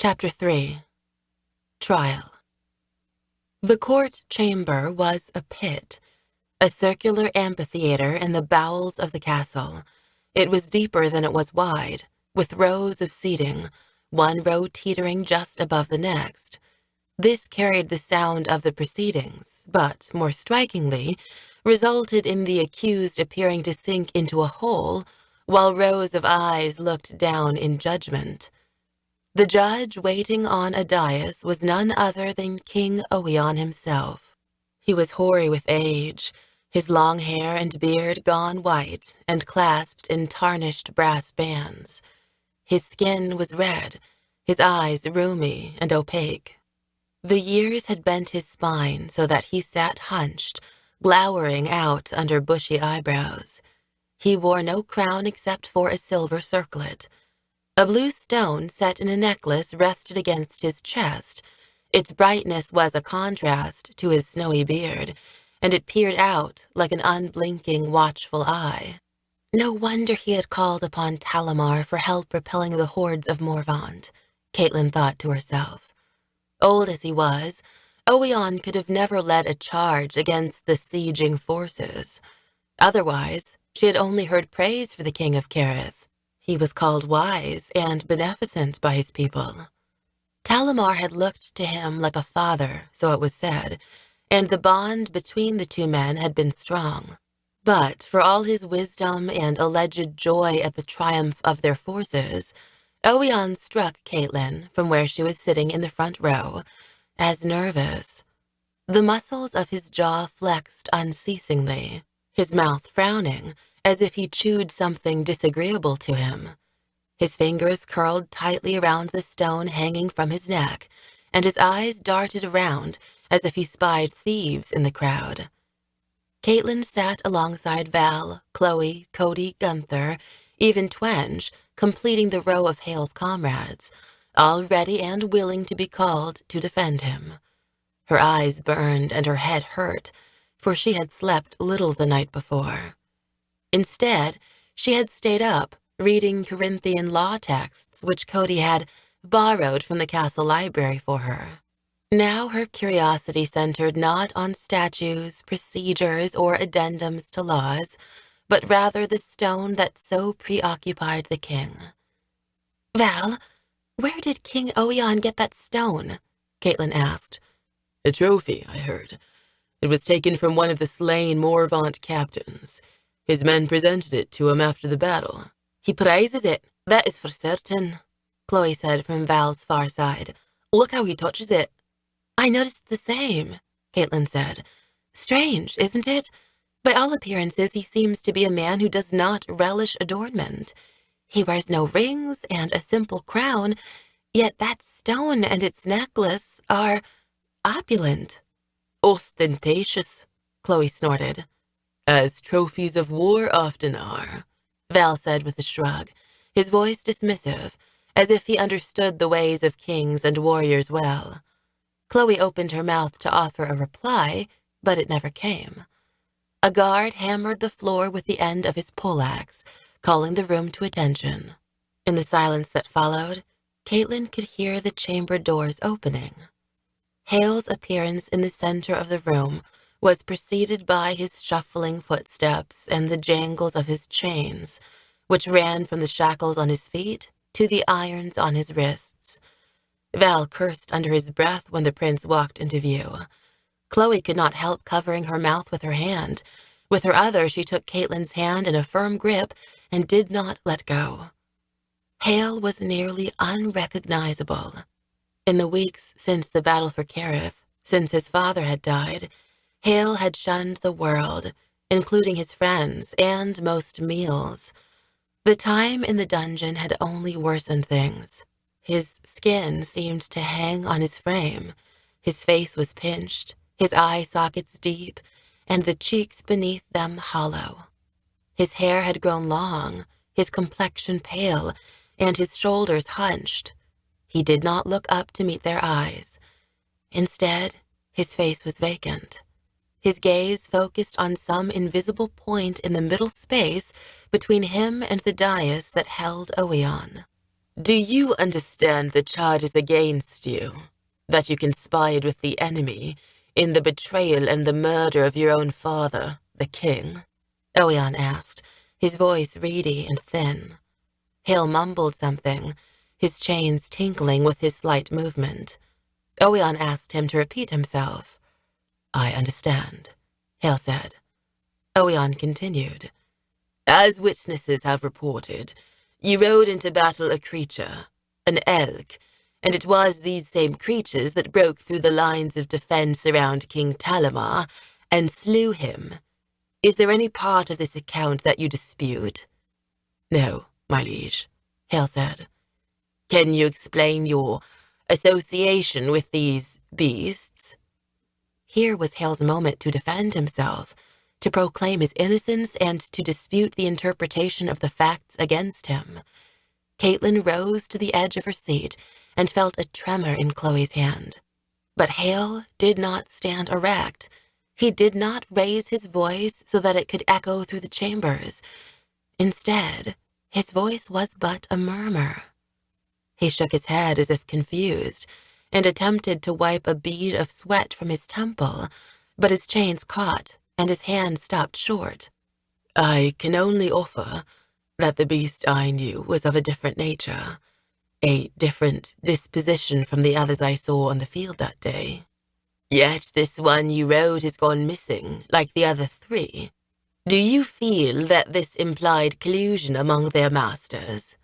Chapter 3. Trial. The court chamber was a pit, a circular amphitheater in the bowels of the castle. It was deeper than it was wide, with rows of seating, one row teetering just above the next. This carried the sound of the proceedings, but, more strikingly, resulted in the accused appearing to sink into a hole, while rows of eyes looked down in judgment. The judge waiting on a dais was none other than King Owain himself. He was hoary with age, his long hair and beard gone white and clasped in tarnished brass bands. His skin was red, his eyes rheumy and opaque. The years had bent his spine so that he sat hunched, glowering out under bushy eyebrows. He wore no crown except for a silver circlet. A blue stone set in a necklace rested against his chest. Its brightness was a contrast to his snowy beard, and it peered out like an unblinking, watchful eye. No wonder he had called upon Talamar for help repelling the hordes of Morvant, Caitlin thought to herself. Old as he was, Owain could have never led a charge against the sieging forces. Otherwise, she had only heard praise for the king of Kerith. He was called wise and beneficent by his people. Talamar had looked to him like a father, so it was said, and the bond between the two men had been strong. But for all his wisdom and alleged joy at the triumph of their forces, Owain struck Caitlin from where she was sitting in the front row as nervous. The muscles of his jaw flexed unceasingly, his mouth frowning, as if he chewed something disagreeable to him. His fingers curled tightly around the stone hanging from his neck, and his eyes darted around as if he spied thieves in the crowd. Caitlin sat alongside Val, Chloe, Cody, Gunther, even Twenge, completing the row of Haille's comrades, all ready and willing to be called to defend him. Her eyes burned and her head hurt, for she had slept little the night before. Instead, she had stayed up, reading Corinthian law texts which Cody had borrowed from the castle library for her. Now her curiosity centered not on statutes, procedures, or addendums to laws, but rather the stone that so preoccupied the king. "Val, where did King Owain get that stone?" Caitlin asked. "A trophy, I heard. It was taken from one of the slain Morvant captains. His men presented it to him after the battle." "He prizes it, that is for certain," Chloe said from Val's far side. "Look how he touches it." "I noticed the same," Caitlin said. "Strange, isn't it? By all appearances, he seems to be a man who does not relish adornment. He wears no rings and a simple crown, yet that stone and its necklace are opulent." "Ostentatious," Chloe snorted. "As trophies of war often are," Val said with a shrug, his voice dismissive, as if he understood the ways of kings and warriors well. Chloe opened her mouth to offer a reply, but it never came. A guard hammered the floor with the end of his poleaxe, calling the room to attention. In the silence that followed, Caitlin could hear the chamber doors opening. Haille's appearance in the center of the room was preceded by his shuffling footsteps and the jangles of his chains, which ran from the shackles on his feet to the irons on his wrists. Val cursed under his breath when the prince walked into view. Chloe could not help covering her mouth with her hand. With her other, she took Caitlin's hand in a firm grip and did not let go. Haille was nearly unrecognizable. In the weeks since the battle for Kerith, since his father had died, Haille had shunned the world, including his friends and most meals. The time in the dungeon had only worsened things. His skin seemed to hang on his frame. His face was pinched, his eye sockets deep, and the cheeks beneath them hollow. His hair had grown long, his complexion pale, and his shoulders hunched. He did not look up to meet their eyes. Instead, his face was vacant. His gaze focused on some invisible point in the middle space between him and the dais that held Owain. Do you understand the charges against you? That you conspired with the enemy in the betrayal and the murder of your own father, the king? Owain asked, his voice reedy and thin. Haille mumbled something, his chains tinkling with his slight movement. Owain asked him to repeat himself. I understand, Haille said. Owain continued. As witnesses have reported, you rode into battle a creature, an elk, and it was these same creatures that broke through the lines of defense around King Talamar and slew him. Is there any part of this account that you dispute? No, my liege, Haille said. Can you explain your association with these beasts? Here was Haille's moment to defend himself, to proclaim his innocence and to dispute the interpretation of the facts against him. Caitlin rose to the edge of her seat and felt a tremor in Chloe's hand. But Haille did not stand erect. He did not raise his voice so that it could echo through the chambers. Instead, his voice was but a murmur. He shook his head as if confused, and attempted to wipe a bead of sweat from his temple, but his chains caught, and his hand stopped short. I can only offer that the beast I knew was of a different nature, a different disposition from the others I saw on the field that day. Yet this one you rode has gone missing, like the other three. Do you feel that this implied collusion among their masters?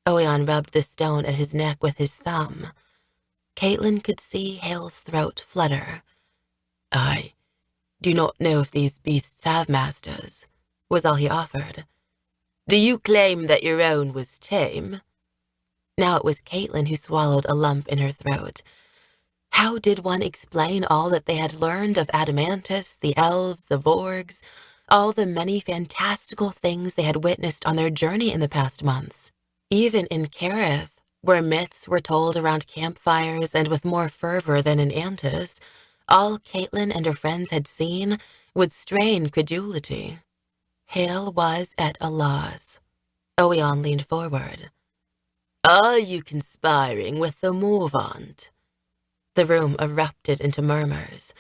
Owain rubbed the stone at his neck with his thumb. Caitlin could see Haille's throat flutter. I do not know if these beasts have masters, was all he offered. Do you claim that your own was tame? Now it was Caitlin who swallowed a lump in her throat. How did one explain all that they had learned of Adamantus, the elves, the Vorgs, all the many fantastical things they had witnessed on their journey in the past months? Even in Kerith, where myths were told around campfires and with more fervor than in Antis, all Caitlin and her friends had seen would strain credulity. Haille was at a loss. Owain leaned forward. Are you conspiring with the Morvant? The room erupted into murmurs.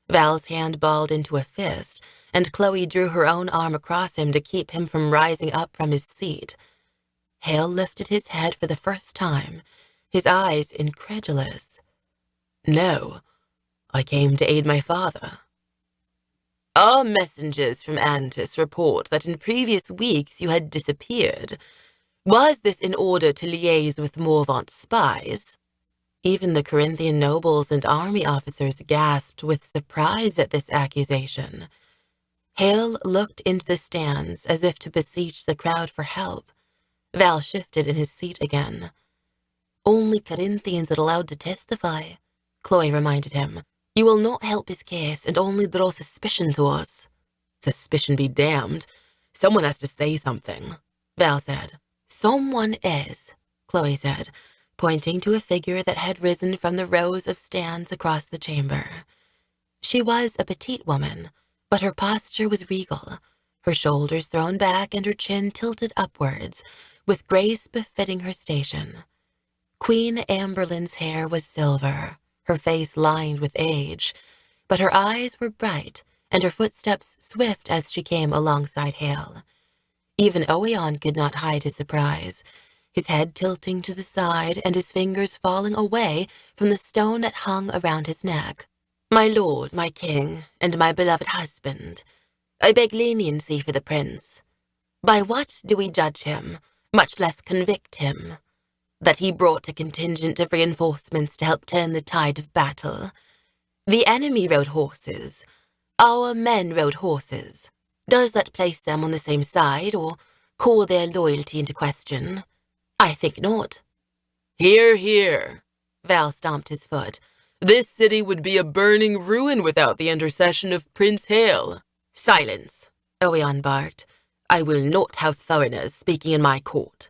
Val's hand balled into a fist, and Chloe drew her own arm across him to keep him from rising up from his seat. Haille lifted his head for the first time, his eyes incredulous. No, I came to aid my father. Our messengers from Antis report that in previous weeks you had disappeared. Was this in order to liaise with Morvant's spies? Even the Corinthian nobles and army officers gasped with surprise at this accusation. Haille looked into the stands as if to beseech the crowd for help. Val shifted in his seat again. Only Corinthians are allowed to testify, Chloe reminded him. You will not help his case and only draw suspicion to us. Suspicion be damned. Someone has to say something, Val said. Someone is, Chloe said, pointing to a figure that had risen from the rows of stands across the chamber. She was a petite woman, but her posture was regal, her shoulders thrown back and her chin tilted upwards, with grace befitting her station. Queen Amberlin's hair was silver, her face lined with age, but her eyes were bright and her footsteps swift as she came alongside Haille. Even Owain could not hide his surprise, his head tilting to the side and his fingers falling away from the stone that hung around his neck. My lord, my king, and my beloved husband, I beg leniency for the prince. By what do we judge him, much less convict him? That he brought a contingent of reinforcements to help turn the tide of battle. The enemy rode horses. Our men rode horses. Does that place them on the same side, or call their loyalty into question? I think not. Hear, hear. Val stomped his foot. This city would be a burning ruin without the intercession of Prince Haille. Silence, Owain barked. I will not have foreigners speaking in my court.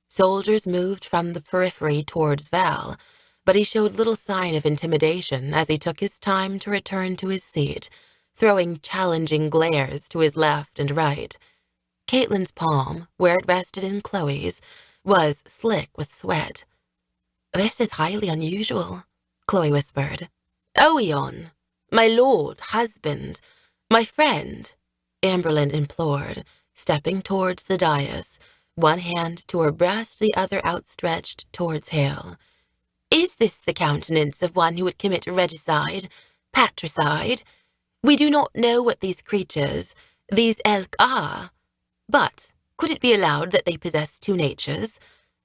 Soldiers moved from the periphery towards Val, but he showed little sign of intimidation as he took his time to return to his seat, throwing challenging glares to his left and right. Caitlin's palm, where it rested in Chloe's, was slick with sweat. "This is highly unusual," Chloe whispered. "Oeon, my lord, husband, my friend," Amberlin implored, stepping towards the dais, one hand to her breast, the other outstretched towards Haille. "Is this the countenance of one who would commit regicide, patricide? We do not know what these creatures, these elk, are, but could it be allowed that they possess two natures?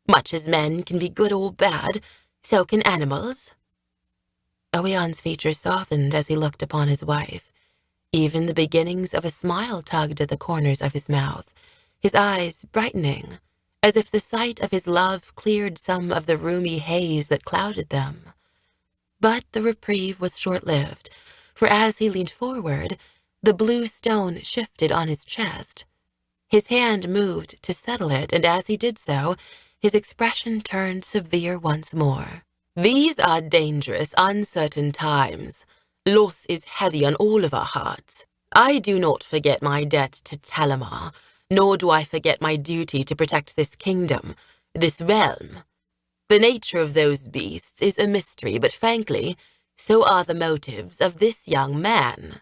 Much as men can be good or bad, so can animals." Oeon's features softened as he looked upon his wife. Even the beginnings of a smile tugged at the corners of his mouth, his eyes brightening, as if the sight of his love cleared some of the rheumy haze that clouded them. But the reprieve was short-lived, for as he leaned forward, the blue stone shifted on his chest. His hand moved to settle it, and as he did so, his expression turned severe once more. "These are dangerous, uncertain times. Loss is heavy on all of our hearts. I do not forget my debt to Talamar, nor do I forget my duty to protect this kingdom, this realm. The nature of those beasts is a mystery, but frankly, so are the motives of this young man."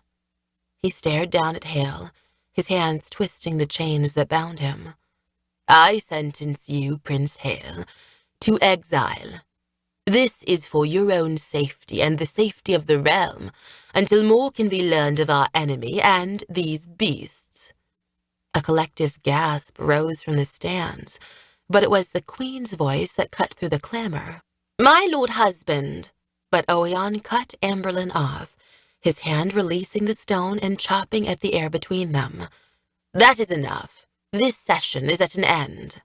He stared down at Haille, his hands twisting the chains that bound him. "I sentence you, Prince Haille, to exile. This is for your own safety and the safety of the realm, until more can be learned of our enemy and these beasts." A collective gasp rose from the stands, but it was the Queen's voice that cut through the clamor. "My lord husband!" But Oeon cut Amberlin off, his hand releasing the stone and chopping at the air between them. "That is enough. This session is at an end."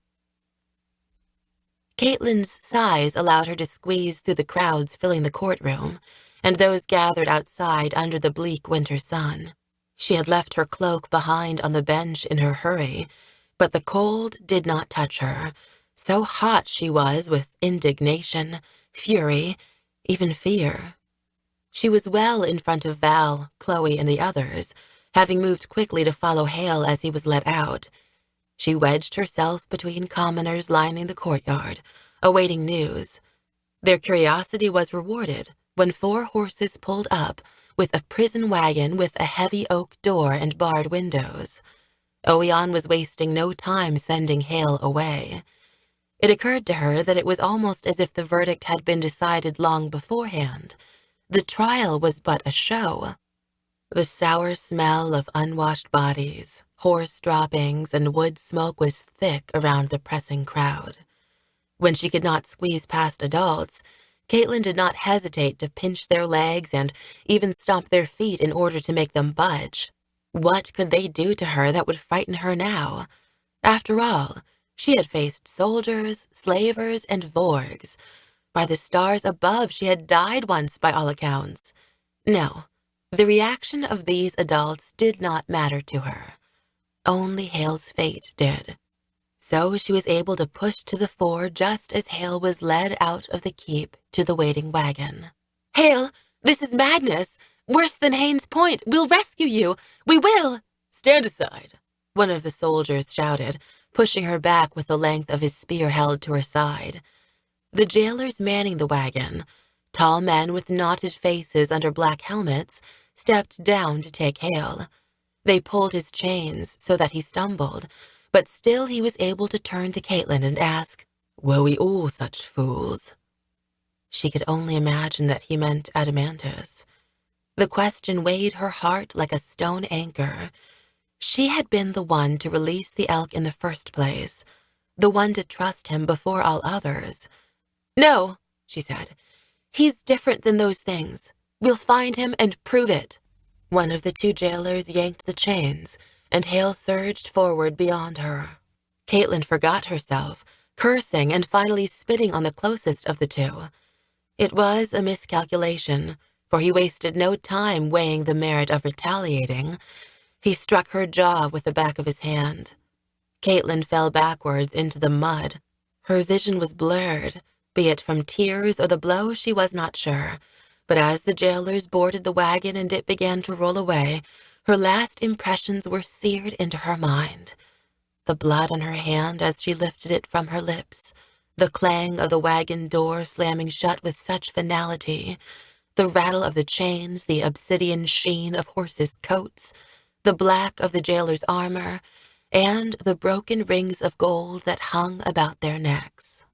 Caitlyn's sighs allowed her to squeeze through the crowds filling the courtroom, and those gathered outside under the bleak winter sun. She had left her cloak behind on the bench in her hurry, but the cold did not touch her, so hot she was with indignation, fury, even fear. She was well in front of Val, Chloe, and the others, having moved quickly to follow Haille as he was let out. She wedged herself between commoners lining the courtyard, awaiting news. Their curiosity was rewarded when 4 horses pulled up with a prison wagon with a heavy oak door and barred windows. Oeon was wasting no time sending Haille away. It occurred to her that it was almost as if the verdict had been decided long beforehand. The trial was but a show. The sour smell of unwashed bodies, horse droppings, and wood smoke was thick around the pressing crowd. When she could not squeeze past adults, Caitlyn did not hesitate to pinch their legs and even stomp their feet in order to make them budge. What could they do to her that would frighten her now? After all, she had faced soldiers, slavers, and vorgs. By the stars above, she had died once by all accounts. No, the reaction of these adults did not matter to her. Only Haille's fate did. So she was able to push to the fore just as Haille was led out of the keep to the waiting wagon. "Haille, this is madness! Worse than Haynes Point! We'll rescue you! We will!" "Stand aside!" one of the soldiers shouted, pushing her back with the length of his spear held to her side. The jailers manning the wagon, tall men with knotted faces under black helmets, stepped down to take Haille. They pulled his chains so that he stumbled, but still he was able to turn to Caitlyn and ask, "Were we all such fools?" She could only imagine that he meant Adamantus. The question weighed her heart like a stone anchor. She had been the one to release the elk in the first place, the one to trust him before all others. "No," she said. "He's different than those things. We'll find him and prove it." One of the 2 jailers yanked the chains, and Haille surged forward beyond her. Caitlyn forgot herself, cursing and finally spitting on the closest of the 2. It was a miscalculation, for he wasted no time weighing the merit of retaliating. He struck her jaw with the back of his hand. Caitlyn fell backwards into the mud. Her vision was blurred, be it from tears or the blow, she was not sure. But as the jailers boarded the wagon and it began to roll away, her last impressions were seared into her mind. the blood on her hand as she lifted it from her lips, the clang of the wagon door slamming shut with such finality, the rattle of the chains, the obsidian sheen of horses' coats, the black of the jailer's armor, and the broken rings of gold that hung about their necks.